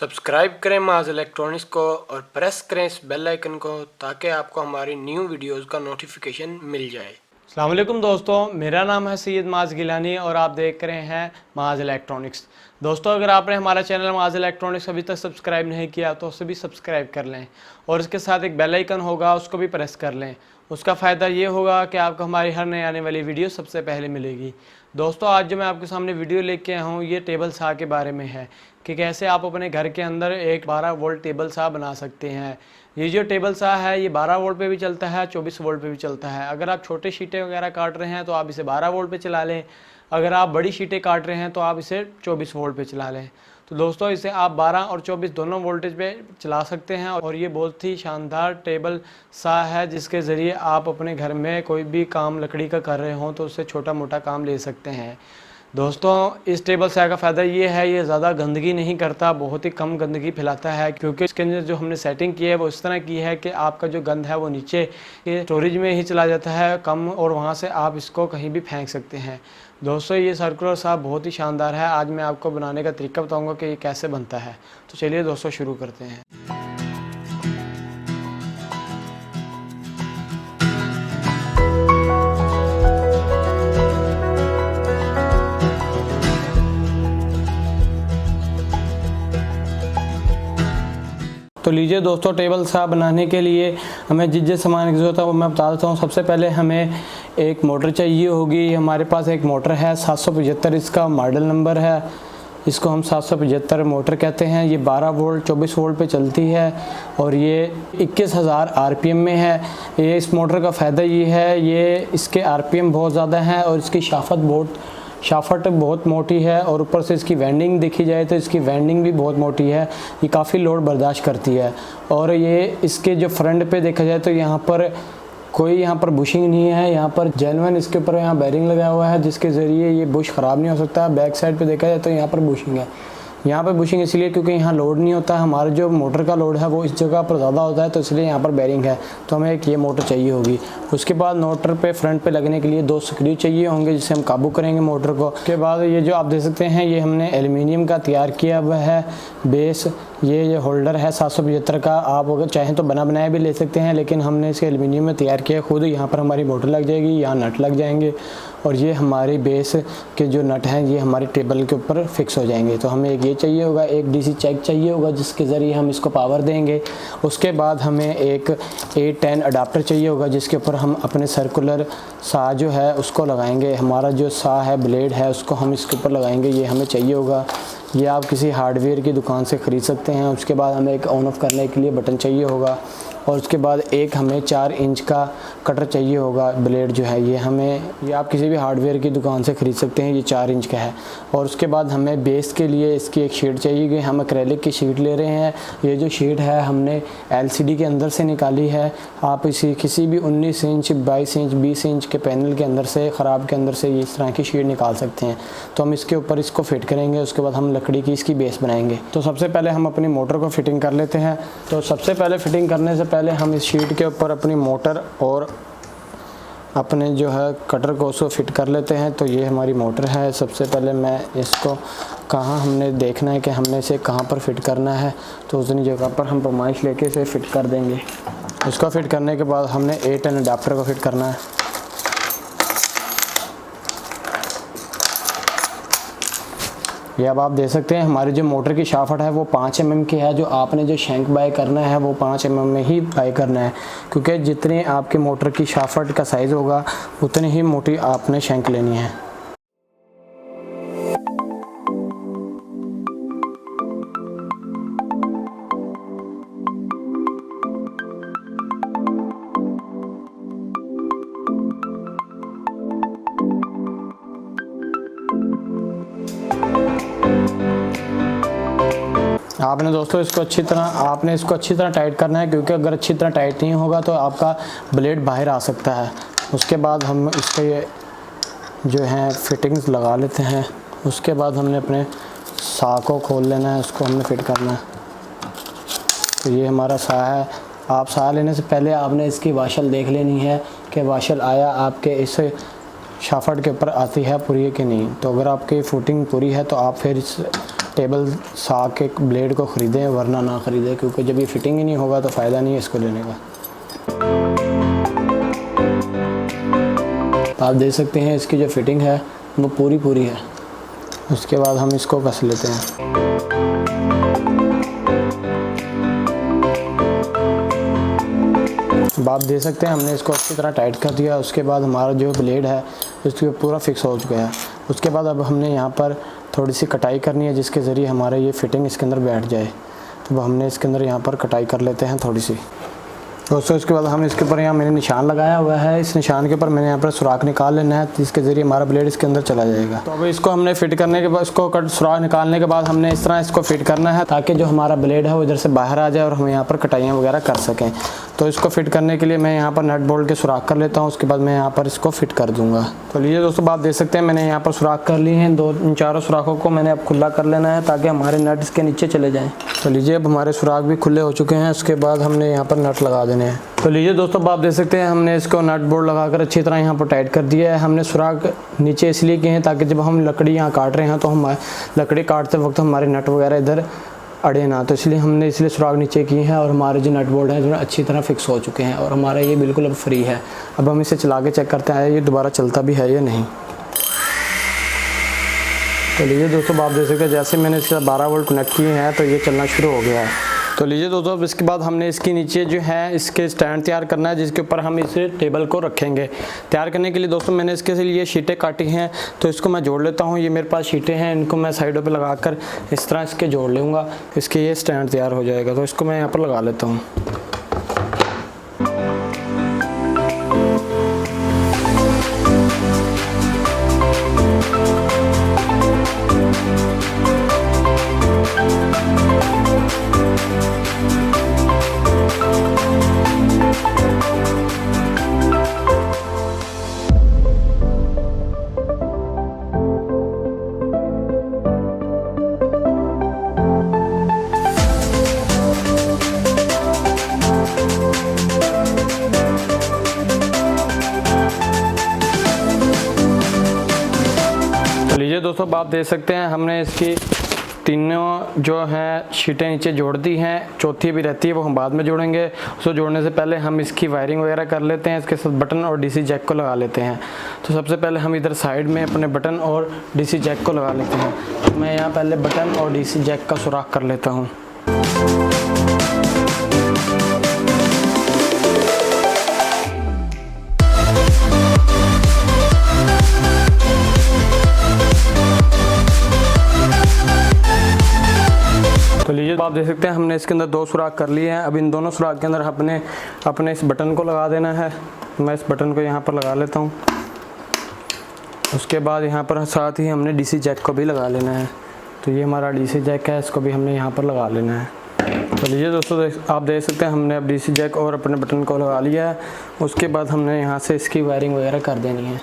Subscribe करें माज electronics को और प्रेस करें इस बेल आइकन को ताकि आपको हमारी न्यू वीडियोस का नोटिफिकेशन मिल जाए। अस्सलाम वालेकुम दोस्तों, मेरा नाम है सैयद माज गिलानी और आप देख रहे हैं माज इलेक्ट्रॉनिक्स। दोस्तों, अगर आपने हमारा चैनल माज इलेक्ट्रॉनिक्स अभी तक सब्सक्राइब नहीं किया तो उसे भी सब्सक्राइब कर लें और इसके साथ एक बेल आइकन होगा, उसको भी प्रेस कर लें। उसका फ़ायदा ये होगा कि आपको हमारी हर नई आने वाली वीडियो सबसे पहले मिलेगी। दोस्तों, आज जो मैं आपके सामने वीडियो लेके आया हूँ ये टेबल साह के बारे में है कि कैसे आप अपने घर के अंदर एक 12 वोल्ट टेबल साह बना सकते हैं। ये जो टेबल साह है ये 12 वोल्ट पे भी चलता है, 24 वोल्ट पे भी चलता है। अगर आप छोटे शीटें वगैरह काट रहे हैं तो आप इसे 12 वोल्ट पे चला लें, अगर आप बड़ी शीटें काट रहे हैं तो आप इसे 24 वोल्ट पे चला लें। तो दोस्तों, इसे आप 12 और 24 दोनों वोल्टेज पे चला सकते हैं और ये बहुत ही शानदार टेबल साह है जिसके ज़रिए आप अपने घर में कोई भी काम लकड़ी का कर रहे हों तो उससे छोटा मोटा काम ले सकते हैं। दोस्तों, इस टेबल साह का फ़ायदा ये है, ये ज़्यादा गंदगी नहीं करता, बहुत ही कम गंदगी फैलाता है क्योंकि इसके अंदर जो हमने सेटिंग की है वो इस तरह की है कि आपका जो गंद है वो नीचे के स्टोरेज में ही चला जाता है कम, और वहाँ से आप इसको कहीं भी फेंक सकते हैं। दोस्तों, ये सर्कुलर साह बहुत ही शानदार है। आज मैं आपको बनाने का तरीका बताऊँगा कि ये कैसे बनता है। तो चलिए दोस्तों, शुरू करते हैं। तो लीजिए दोस्तों, टेबल साह बनाने के लिए हमें जिस सामान की ज़रूरत है वो मैं बता देता हूँ। सबसे पहले हमें एक मोटर चाहिए होगी। हमारे पास एक मोटर है 775, इसका मॉडल नंबर है। इसको हम 775 मोटर कहते हैं। ये 12 वोल्ट 24 वोल्ट पे चलती है और ये 21,000 आरपीएम में है। ये इस मोटर का फ़ायदा ये है, ये इसके आरपीएम बहुत ज़्यादा हैं और इसकी शाफट बहुत मोटी है और ऊपर से इसकी वाइंडिंग देखी जाए तो इसकी वाइंडिंग भी बहुत मोटी है। ये काफ़ी लोड बर्दाश्त करती है और ये इसके जो फ्रंट पे देखा जाए तो यहाँ पर बुशिंग नहीं है। यहाँ पर जेन्युइन इसके ऊपर यहाँ बेरिंग लगा हुआ है जिसके ज़रिए ये बुश ख़राब नहीं हो सकता। बैक साइड पे देखा जाए तो यहाँ पर बुशिंग है। यहाँ पर बुशिंग इसलिए क्योंकि यहाँ लोड नहीं होता, हमारा जो मोटर का लोड है वो इस जगह पर ज़्यादा होता है तो इसलिए यहाँ पर बेरिंग है। तो हमें एक ये मोटर चाहिए होगी। उसके बाद मोटर पे फ्रंट पे लगने के लिए 2 स्क्रू चाहिए होंगे जिससे हम काबू करेंगे मोटर को। उसके बाद ये जो आप देख सकते हैं ये हमने एल्युमिनियम का तैयार किया हुआ है बेस। ये होल्डर है 775 का। आप अगर चाहें तो बना बनाया भी ले सकते हैं, लेकिन हमने इसे एल्युमिनियम में तैयार किया खुद। यहाँ पर हमारी मोटर लग जाएगी, यहाँ नट लग जाएंगे और ये हमारी बेस के जो नट हैं ये हमारे टेबल के ऊपर फिक्स हो जाएंगे। तो हमें एक ये चाहिए होगा, एक डीसी चेक चाहिए होगा जिसके ज़रिए हम इसको पावर देंगे। उसके बाद हमें एक 810 अडाप्टर चाहिए होगा जिसके ऊपर हम अपने सर्कुलर साह जो है उसको लगाएंगे। हमारा जो साह है ब्लेड है उसको हम इसके ऊपर लगाएंगे, ये हमें चाहिए होगा। ये आप किसी हार्डवेयर की दुकान से ख़रीद सकते हैं। उसके बाद हमें एक ऑन ऑफ करने के लिए बटन चाहिए होगा और उसके बाद एक हमें 4 इंच का कटर चाहिए होगा। ब्लेड जो है ये आप किसी भी हार्डवेयर की दुकान से ख़रीद सकते हैं, ये 4 इंच का है। और उसके बाद हमें बेस के लिए इसकी एक शीट चाहिए कि हम एक्रेलिक की शीट ले रहे हैं। ये जो शीट है हमने एलसीडी के अंदर से निकाली है। आप इसी किसी भी 19 इंच 22 इंच 20 इंच के पैनल के अंदर से, ख़राब के अंदर से इस तरह की शीट निकाल सकते हैं। तो हम इसके ऊपर इसको फिट करेंगे। उसके बाद हम लकड़ी की इसकी बेस बनाएंगे। तो सबसे पहले हम अपनी मोटर को फिटिंग कर लेते हैं। तो सबसे पहले फिटिंग करने से पहले हम इस शीट के ऊपर अपनी मोटर और अपने जो है कटर को उसको फिट कर लेते हैं। तो ये हमारी मोटर है। सबसे पहले मैं इसको कहाँ हमने देखना है कि हमने इसे कहाँ पर फिट करना है, तो उतनी जगह पर हम पैमाइश लेके इसे फिट कर देंगे। इसको फिट करने के बाद हमने 810 अडाप्टर को फिट करना है। ये अब आप देख सकते हैं हमारी जो मोटर की शाफ्ट है वो 5 mm की है। जो आपने जो शैंक बाय करना है वो 5 mm में ही बाय करना है क्योंकि जितने आपके मोटर की शाफ्ट का साइज़ होगा उतनी ही मोटी आपने शैंक लेनी है। आपने दोस्तों इसको अच्छी तरह टाइट करना है क्योंकि अगर अच्छी तरह टाइट नहीं होगा तो आपका ब्लेड बाहर आ सकता है। उसके बाद हम इसके ये जो हैं फिटिंग्स लगा लेते हैं। उसके बाद हमने अपने साह को खोल लेना है, उसको हमने फिट करना है। तो ये हमारा साह है। आप साह लेने से पहले आपने इसकी वाशल देख लेनी है कि वाशल आया आपके इस शाफ्ट के ऊपर आती है पूरी है कि नहीं। तो अगर आपकी फुटिंग पूरी है तो आप फिर इस टेबल सा के ब्लेड को ख़रीदें वरना ना ख़रीदें, क्योंकि जब ये फिटिंग ही नहीं होगा तो फ़ायदा नहीं है इसको लेने का। आप देख सकते हैं इसकी जो फिटिंग है वो पूरी है। उसके बाद हम इसको कस लेते हैं। अब आप देख सकते हैं हमने इसको अच्छी तरह टाइट कर दिया। उसके बाद हमारा जो ब्लेड है इसके पूरा फिक्स हो चुका है। उसके बाद अब हमने यहाँ पर थोड़ी सी कटाई करनी है जिसके ज़रिए हमारा ये फिटिंग इसके अंदर बैठ जाए। तो हमने इसके अंदर यहाँ पर कटाई कर लेते हैं थोड़ी सी दोस्तों। इसके बाद हम इसके ऊपर यहाँ मैंने निशान लगाया हुआ है, इस निशान के ऊपर मैंने यहाँ पर सुराख निकाल लेना है जिसके ज़रिए हमारा ब्लेड इसके अंदर चला जाएगा। तो अब इसको हमने फिट करने के बाद इसको सुराख निकालने के बाद हमने इस तरह इसको फिट करना है ताकि जो हमारा ब्लेड है वो इधर से बाहर आ जाए और हम यहाँ पर कटाइयाँ वगैरह कर सकें। तो इसको फिट करने के लिए मैं यहाँ पर नट बोल्ट के सुराख कर लेता हूँ, उसके बाद मैं यहाँ पर इसको फिट कर दूँगा। तो लीजिए दोस्तों, आप देख सकते हैं मैंने यहाँ पर सुराख कर लिए हैं। इन चारों सुराखों को मैंने अब खुला कर लेना है ताकि हमारे नट इसके नीचे चले जाएँ। तो लीजिए अब हमारे सुराख भी खुले हो चुके हैं। उसके बाद हमने यहाँ पर नट लगा देने हैं। तो लीजिए दोस्तों, आप देख सकते हैं हमने इसको नट बोल्ट लगाकर अच्छी तरह यहाँ पर टाइट कर दिया है। हमने सुराख नीचे इसलिए किए हैं ताकि जब हम लकड़ी यहाँ काट रहे हैं तो हम लकड़ी काटते वक्त हमारे नट वगैरह इधर अड़े ना, तो इसलिए हमने सुराख नीचे किए हैं। और हमारे जो नट बोल्ट हैं जो अच्छी तरह फिक्स हो चुके हैं और हमारा ये बिल्कुल अब फ्री है। अब हम इसे चला के चेक करते हैं ये दोबारा चलता भी है या नहीं। तो लीजिए दोस्तों, आप देख सकते हैं जैसे मैंने इससे 12 वोल्ट कनेक्ट किए हैं तो ये चलना शुरू हो गया है। तो लीजिए दोस्तों, अब इसके बाद हमने इसके नीचे जो है इसके स्टैंड तैयार करना है जिसके ऊपर हम इस टेबल को रखेंगे। तैयार करने के लिए दोस्तों मैंने इसके लिए शीटें काटी हैं, तो इसको मैं जोड़ लेता हूँ। ये मेरे पास शीटें हैं, इनको मैं साइडों पे लगाकर इस तरह इसके जोड़ लूँगा, इसके ये स्टैंड तैयार हो जाएगा। तो इसको मैं यहाँ पर लगा लेता हूँ। लीजिए दोस्तों, आप देख सकते हैं हमने इसकी तीनों जो है शीटें नीचे जोड़ दी हैं। चौथी भी रहती है, वो हम बाद में जोड़ेंगे। उसको जोड़ने से पहले हम इसकी वायरिंग वगैरह कर लेते हैं। इसके साथ बटन और डीसी जैक को लगा लेते हैं। तो सबसे पहले हम इधर साइड में अपने बटन और डीसी जैक को लगा लेते हैं। तो मैं यहाँ पहले बटन और डीसी जैक का सुराख कर लेता हूँ। तो लीजिए, आप देख सकते हैं हमने इसके अंदर 2 सुराख कर लिए हैं। अब इन दोनों सुराख के अंदर अपने इस बटन को लगा देना है। मैं इस बटन को यहाँ पर लगा लेता हूँ। उसके बाद यहाँ पर साथ ही हमने डीसी जैक को भी लगा लेना है। तो ये हमारा डीसी जैक है, इसको भी हमने यहाँ पर लगा लेना है। तो लीजिए दोस्तों, आप देख सकते हैं हमने अब डीसी जैक और अपने बटन को लगा लिया है। उसके बाद हमने यहाँ से इसकी वायरिंग वगैरह कर देनी है।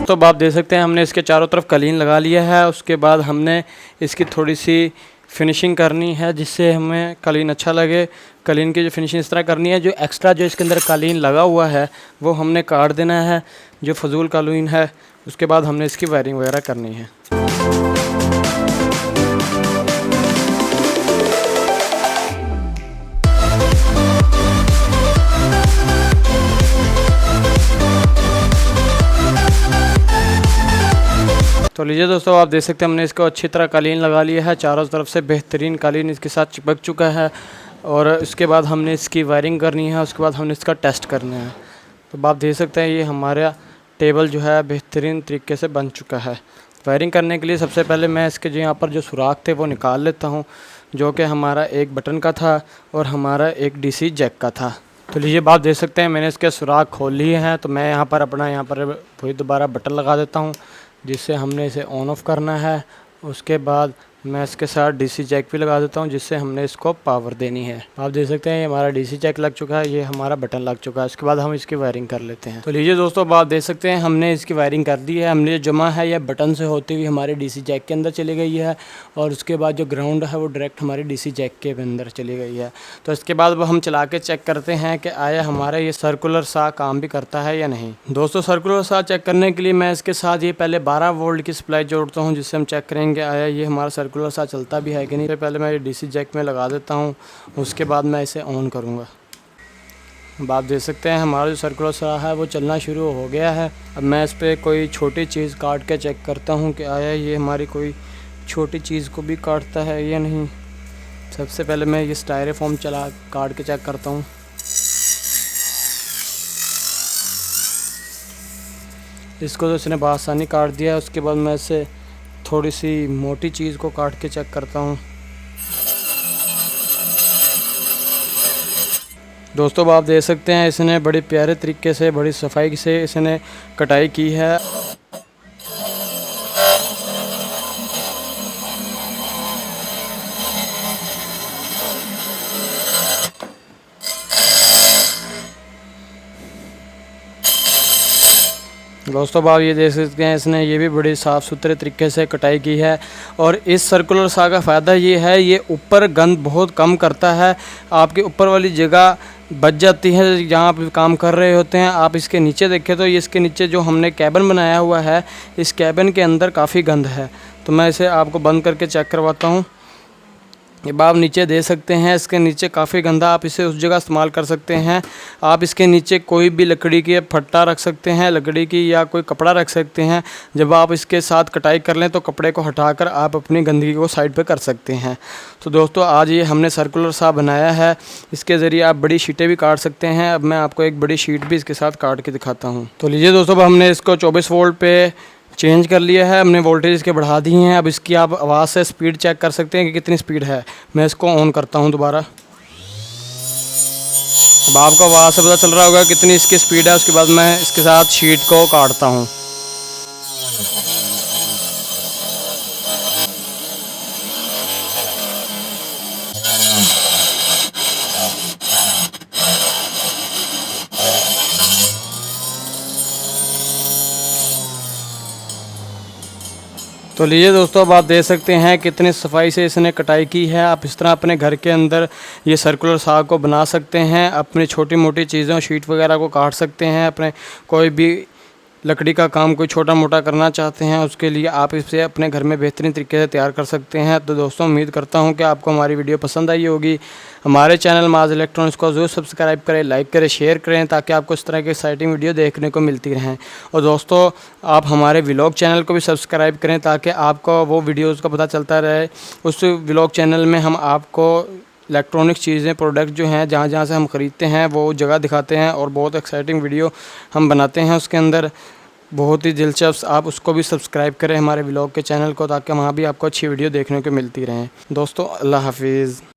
दोस्तों आप देख सकते हैं हमने इसके चारों तरफ कलीन लगा लिया है। उसके बाद हमने इसकी थोड़ी सी फिनिशिंग करनी है जिससे हमें कलीन अच्छा लगे। कलीन की जो फिनिशिंग इस तरह करनी है, जो एक्स्ट्रा जो इसके अंदर कलीन लगा हुआ है वो हमने काट देना है, जो फजूल कलीन है। उसके बाद हमने इसकी वायरिंग वगैरह करनी है। तो लीजिए दोस्तों आप देख सकते हैं हमने इसको अच्छी तरह कालीन लगा लिया है। चारों तरफ से बेहतरीन कालीन इसके साथ चिपक चुका है। और उसके बाद हमने इसकी वायरिंग करनी है। उसके बाद हमने इसका टेस्ट करना है। तो आप देख सकते हैं ये हमारा टेबल जो है बेहतरीन तरीके से बन चुका है। वायरिंग करने के लिए सबसे पहले मैं इसके जो यहाँ पर जो सुराख थे वो निकाल लेता हूँ, जो कि हमारा एक बटन का था और हमारा एक DC जैक का था। तो लीजिए आप देख सकते हैं मैंने इसके सुराख खोल लिए हैं। तो मैं यहाँ पर वही दोबारा बटन लगा देता हूँ जिससे हमने इसे ऑन ऑफ करना है। उसके बाद मैं इसके साथ DC जैक भी लगा देता हूं जिससे हमने इसको पावर देनी है। आप देख सकते हैं ये हमारा DC जैक लग चुका है, ये हमारा बटन लग चुका है। उसके बाद हम इसकी वायरिंग कर लेते हैं। तो लीजिए दोस्तों आप देख सकते हैं हमने इसकी वायरिंग कर दी है। हमने जो जमा है यह बटन से होती हुई हमारे DC जैक के अंदर चली गई है और उसके बाद जो ग्राउंड है वो डायरेक्ट हमारे DC जैक के अंदर चली गई है। तो इसके बाद हम चला के चेक करते हैं कि आया हमारा ये सर्कुलर सा काम भी करता है या नहीं। दोस्तों सर्कुलर सा चेक करने के लिए मैं इसके साथ ये पहले 12 वोल्ट की सप्लाई जोड़ता हूँ जिससे हम चेक करेंगे आया ये हमारा सर्कुलर सा चलता भी है कि नहीं। पहले मैं ये DC जैक में लगा देता हूँ, उसके बाद मैं इसे ऑन करूँगा। अब आप देख सकते हैं हमारा जो सर्कुलर सा है वो चलना शुरू हो गया है। अब मैं इस पर कोई छोटी चीज़ काट के चेक करता हूँ कि आया ये हमारी कोई छोटी चीज़ को भी काटता है या नहीं। सबसे पहले मैं ये स्टायरोफोम काट के चेक करता हूँ। इसको तो इसने बआसानी काट दिया है। उसके बाद मैं इसे थोड़ी सी मोटी चीज़ को काट के चेक करता हूँ। दोस्तों आप देख सकते हैं इसने बड़े प्यारे तरीके से बड़ी सफाई से इसने कटाई की है। दोस्तों आप ये देख सकते हैं इसने ये भी बड़ी साफ़ सुथरे तरीके से कटाई की है। और इस सर्कुलर सा का फ़ायदा ये है ये ऊपर गंद बहुत कम करता है। आपके ऊपर वाली जगह बच जाती है जहाँ आप काम कर रहे होते हैं। आप इसके नीचे देखें तो ये इसके नीचे जो हमने कैबिन बनाया हुआ है इस कैबिन के अंदर काफ़ी गंद है। तो मैं इसे आपको बंद करके चेक करवाता हूँ। ये आप नीचे दे सकते हैं, इसके नीचे काफ़ी गंदा, आप इसे उस जगह इस्तेमाल कर सकते हैं। आप इसके नीचे कोई भी लकड़ी की फट्टा रख सकते हैं, लकड़ी की या कोई कपड़ा रख सकते हैं। जब आप इसके साथ कटाई कर लें तो कपड़े को हटाकर आप अपनी गंदगी को साइड पे कर सकते हैं। तो दोस्तों आज ये हमने सर्कुलर सा बनाया है, इसके ज़रिए आप बड़ी शीटें भी काट सकते हैं। अब मैं आपको एक बड़ी शीट भी इसके साथ काट के दिखाता हूँ। तो लीजिए दोस्तों अब हमने इसको 24 वोल्ट पे चेंज कर लिया है, हमने वोल्टेज इसके बढ़ा दी हैं। अब इसकी आप आवाज़ से स्पीड चेक कर सकते हैं कि कितनी स्पीड है। मैं इसको ऑन करता हूं दोबारा। अब आपको आवाज़ से पता चल रहा होगा कितनी इसकी स्पीड है। उसके बाद मैं इसके साथ शीट को काटता हूं। तो लीजिए दोस्तों अब आप देख सकते हैं कितनी सफाई से इसने कटाई की है। आप इस तरह अपने घर के अंदर ये सर्कुलर साग को बना सकते हैं। अपनी छोटी मोटी चीज़ों शीट वगैरह को काट सकते हैं। अपने कोई भी लकड़ी का काम कोई छोटा मोटा करना चाहते हैं उसके लिए आप इसे अपने घर में बेहतरीन तरीके से तैयार कर सकते हैं। तो दोस्तों उम्मीद करता हूं कि आपको हमारी वीडियो पसंद आई होगी। हमारे चैनल माज इलेक्ट्रॉनिक्स को ज़रूर सब्सक्राइब करें, लाइक करें, शेयर करें ताकि आपको इस तरह की एक्साइटिंग वीडियो देखने को मिलती रहें। और दोस्तों आप हमारे व्लॉग चैनल को भी सब्सक्राइब करें ताकि आपको वो वीडियोज़ का पता चलता रहे। उस व्लॉग चैनल में हम आपको इलेक्ट्रॉनिक चीज़ें प्रोडक्ट जो हैं जहाँ जहाँ से हम ख़रीदते हैं वो जगह दिखाते हैं और बहुत एक्साइटिंग वीडियो हम बनाते हैं उसके अंदर, बहुत ही दिलचस्प। आप उसको भी सब्सक्राइब करें हमारे व्लॉग के चैनल को ताकि वहाँ भी आपको अच्छी वीडियो देखने को मिलती रहें। दोस्तों अल्लाह हाफिज़।